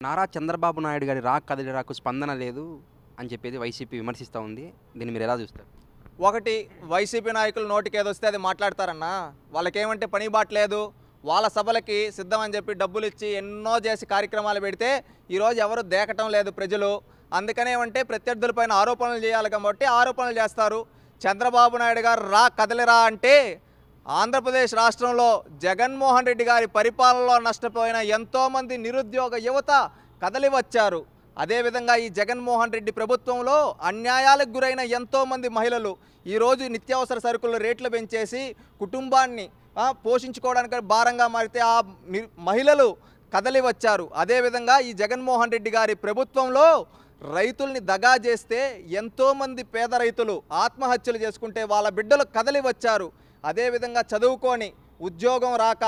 నారా చంద్రబాబు నాయుడు గారి 'రా కదలిరా'కు స్పందన లేదు అని చెప్పేసి వైసీపీ విమర్శిస్తూ ఉంది. దీన్ని మీరు ఎలా చూస్తారు? ఒకటి వైసీపీ నాయకులు నోటికేదొస్తే అది మాట్లాడతారన్నా. వాళ్ళకేమంటే పని బాట లేదు. వాళ్ళ సభలకి సిద్ధమని చెప్పి డబ్బులు ఇచ్చి ఎన్నో చేసి కార్యక్రమాలు పెడితే ఈరోజు ఎవరు దేకటం లేదు ప్రజలు. అందుకనేమంటే ప్రత్యర్థులపైన ఆరోపణలు చేయాలి కాబట్టి ఆరోపణలు చేస్తారు. చంద్రబాబు నాయుడు గారు రా కదలిరా అంటే ఆంధ్రప్రదేశ్ రాష్ట్రంలో జగన్మోహన్ రెడ్డి గారి పరిపాలనలో నష్టపోయిన ఎంతోమంది నిరుద్యోగ యువత కదలి వచ్చారు. అదేవిధంగా ఈ జగన్మోహన్ రెడ్డి ప్రభుత్వంలో అన్యాయాలకు గురైన ఎంతోమంది మహిళలు ఈరోజు నిత్యావసర సరుకుల రేట్లు పెంచేసి కుటుంబాన్ని పోషించుకోవడానికి భారంగా మారితే ఆ మహిళలు కదలి వచ్చారు. అదేవిధంగా ఈ జగన్మోహన్ రెడ్డి గారి ప్రభుత్వంలో రైతుల్ని దగా చేస్తే ఎంతోమంది పేద రైతులు ఆత్మహత్యలు చేసుకుంటే వాళ్ళ బిడ్డలు కదలి వచ్చారు. అదేవిధంగా చదువుకొని ఉద్యోగం రాక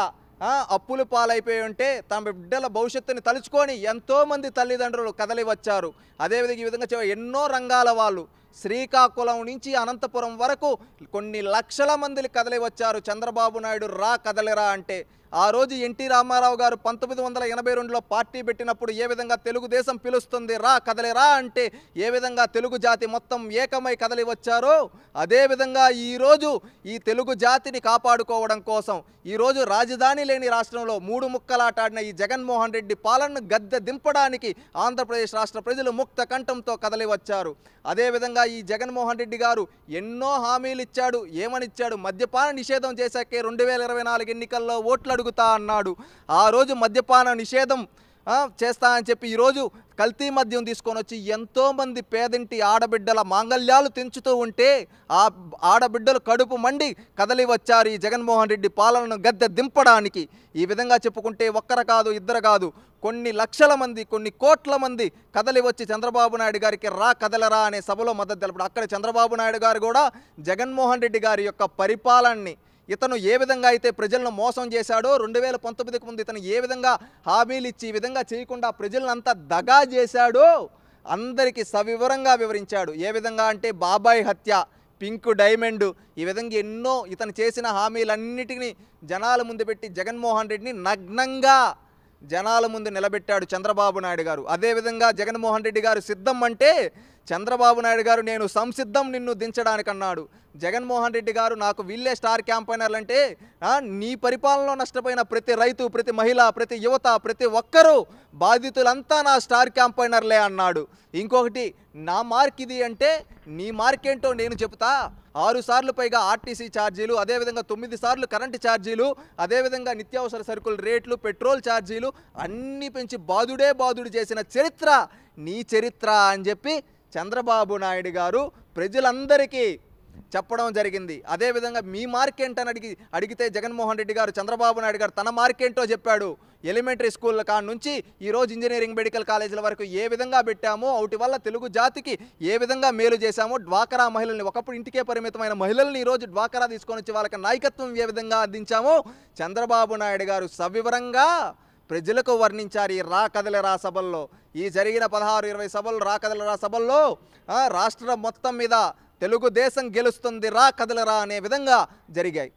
అప్పులు పాలైపోయి ఉంటే తమ బిడ్డల భవిష్యత్తుని తలుచుకొని ఎంతోమంది తల్లిదండ్రులు కదలి వచ్చారు. అదేవిధంగా ఈ విధంగా ఎన్నో రంగాల వాళ్ళు శ్రీకాకుళం నుంచి అనంతపురం వరకు కొన్ని లక్షల మందిని కదలి వచ్చారు. చంద్రబాబు నాయుడు రా కదలిరా అంటే ఆ రోజు ఎన్టీ రామారావు గారు 1982లో పార్టీ పెట్టినప్పుడు ఏ విధంగా తెలుగుదేశం పిలుస్తుంది రా కదలిరా అంటే ఏ విధంగా తెలుగు జాతి మొత్తం ఏకమై కదలి వచ్చారో అదేవిధంగా ఈరోజు ఈ తెలుగు జాతిని కాపాడుకోవడం కోసం ఈరోజు రాజధాని లేని రాష్ట్రంలో మూడు ముక్కలాటాడిన ఈ జగన్మోహన్ రెడ్డి పాలనను గద్దె దింపడానికి ఆంధ్రప్రదేశ్ రాష్ట్ర ప్రజలు ముక్త కంఠంతో కదలి వచ్చారు. అదేవిధంగా ఈ జగన్మోహన్ రెడ్డి గారు ఎన్నో హామీలు ఇచ్చాడు. ఏమనిచ్చాడు? మద్యపాన నిషేధం చేశాకే 2024 ఎన్నికల్లో ఓట్లు అడుగుతా అన్నాడు. ఆ రోజు మద్యపాన నిషేధం చేస్తా అని చెప్పి ఈరోజు కల్తీ మద్యం తీసుకొని వచ్చి ఎంతోమంది పేదింటి ఆడబిడ్డల మాంగళ్యాలు తెంచుతూ ఉంటే ఆ ఆడబిడ్డలు కడుపు మండి కదలి వచ్చారు ఈ జగన్మోహన్ రెడ్డి పాలనను గద్దె దింపడానికి. ఈ విధంగా చెప్పుకుంటే ఒక్కరు కాదు ఇద్దరు కాదు కొన్ని లక్షల మంది కొన్ని కోట్ల మంది కదలి వచ్చి చంద్రబాబు నాయుడు గారికి రా కదలరా అనే సభలో మద్దతు తెలపడం. అక్కడ చంద్రబాబు నాయుడు గారు కూడా జగన్మోహన్ రెడ్డి గారి యొక్క పరిపాలనని ఇతను ఏ విధంగా అయితే ప్రజలను మోసం చేశాడో 2019కు ముందు ఇతను ఏ విధంగా హామీలు ఇచ్చి ఈ విధంగా చేయకుండా ప్రజలనంతా దగా చేశాడో అందరికీ సవివరంగా వివరించాడు. ఏ విధంగా అంటే బాబాయ్ హత్య, పింక్ డైమండ్, ఈ విధంగా ఎన్నో ఇతను చేసిన హామీలన్నిటినీ జనాల ముందు పెట్టి జగన్మోహన్ రెడ్డిని నగ్నంగా జనాల ముందు నిలబెట్టాడు చంద్రబాబు నాయుడు గారు. అదేవిధంగా జగన్మోహన్ రెడ్డి గారు సిద్ధం అంటే చంద్రబాబు నాయుడు గారు నేను సంసిద్ధం నిన్ను దించడానికి అన్నాడు. జగన్మోహన్ రెడ్డి గారు నాకు వీళ్ళే స్టార్ క్యాంపైనర్లు అంటే నీ పరిపాలనలో నష్టపోయిన ప్రతి రైతు, ప్రతి మహిళ, ప్రతి యువత, ప్రతి ఒక్కరూ బాధితులంతా నా స్టార్ క్యాంపైనర్లే అన్నాడు. ఇంకొకటి నా మార్క్ ఇది అంటే నీ మార్క్ ఏంటో నేను చెప్తా. 6 సార్లు పైగా ఆర్టీసీ ఛార్జీలు, అదేవిధంగా 9 సార్లు కరెంటు ఛార్జీలు, అదేవిధంగా నిత్యావసర సరుకుల రేట్లు, పెట్రోల్ ఛార్జీలు అన్నీ పెంచి బాదుడు చేసిన చరిత్ర నీ చరిత్ర అని చెప్పి చంద్రబాబు నాయుడు గారు ప్రజలందరికీ చెప్పడం జరిగింది. అదేవిధంగా మీ మార్కేంటని అడిగితే జగన్మోహన్ రెడ్డి గారు చంద్రబాబు నాయుడు గారు తన మార్కేంటో చెప్పాడు. ఎలిమెంటరీ స్కూళ్ళ కాడ నుంచి ఈరోజు ఇంజనీరింగ్ మెడికల్ కాలేజీల వరకు ఏ విధంగా పెట్టామో వాటి వల్ల తెలుగు జాతికి ఏ విధంగా మేలు చేశామో డ్వాకరా మహిళల్ని ఒకప్పుడు ఇంటికే పరిమితమైన మహిళల్ని ఈరోజు డ్వాకరా తీసుకొని వచ్చి వాళ్ళకి నాయకత్వం ఏ విధంగా అందించామో చంద్రబాబు నాయుడు గారు సవివరంగా ప్రజలకు వర్ణించారు ఈ రా కదలిరా సభల్లో. ఈ జరిగిన 16-20 సభలు రా కదలిరా సభల్లో రాష్ట్రం మొత్తం మీద తెలుగుదేశం గెలుస్తుంది రా కదలిరా అనే విధంగా జరిగాయి.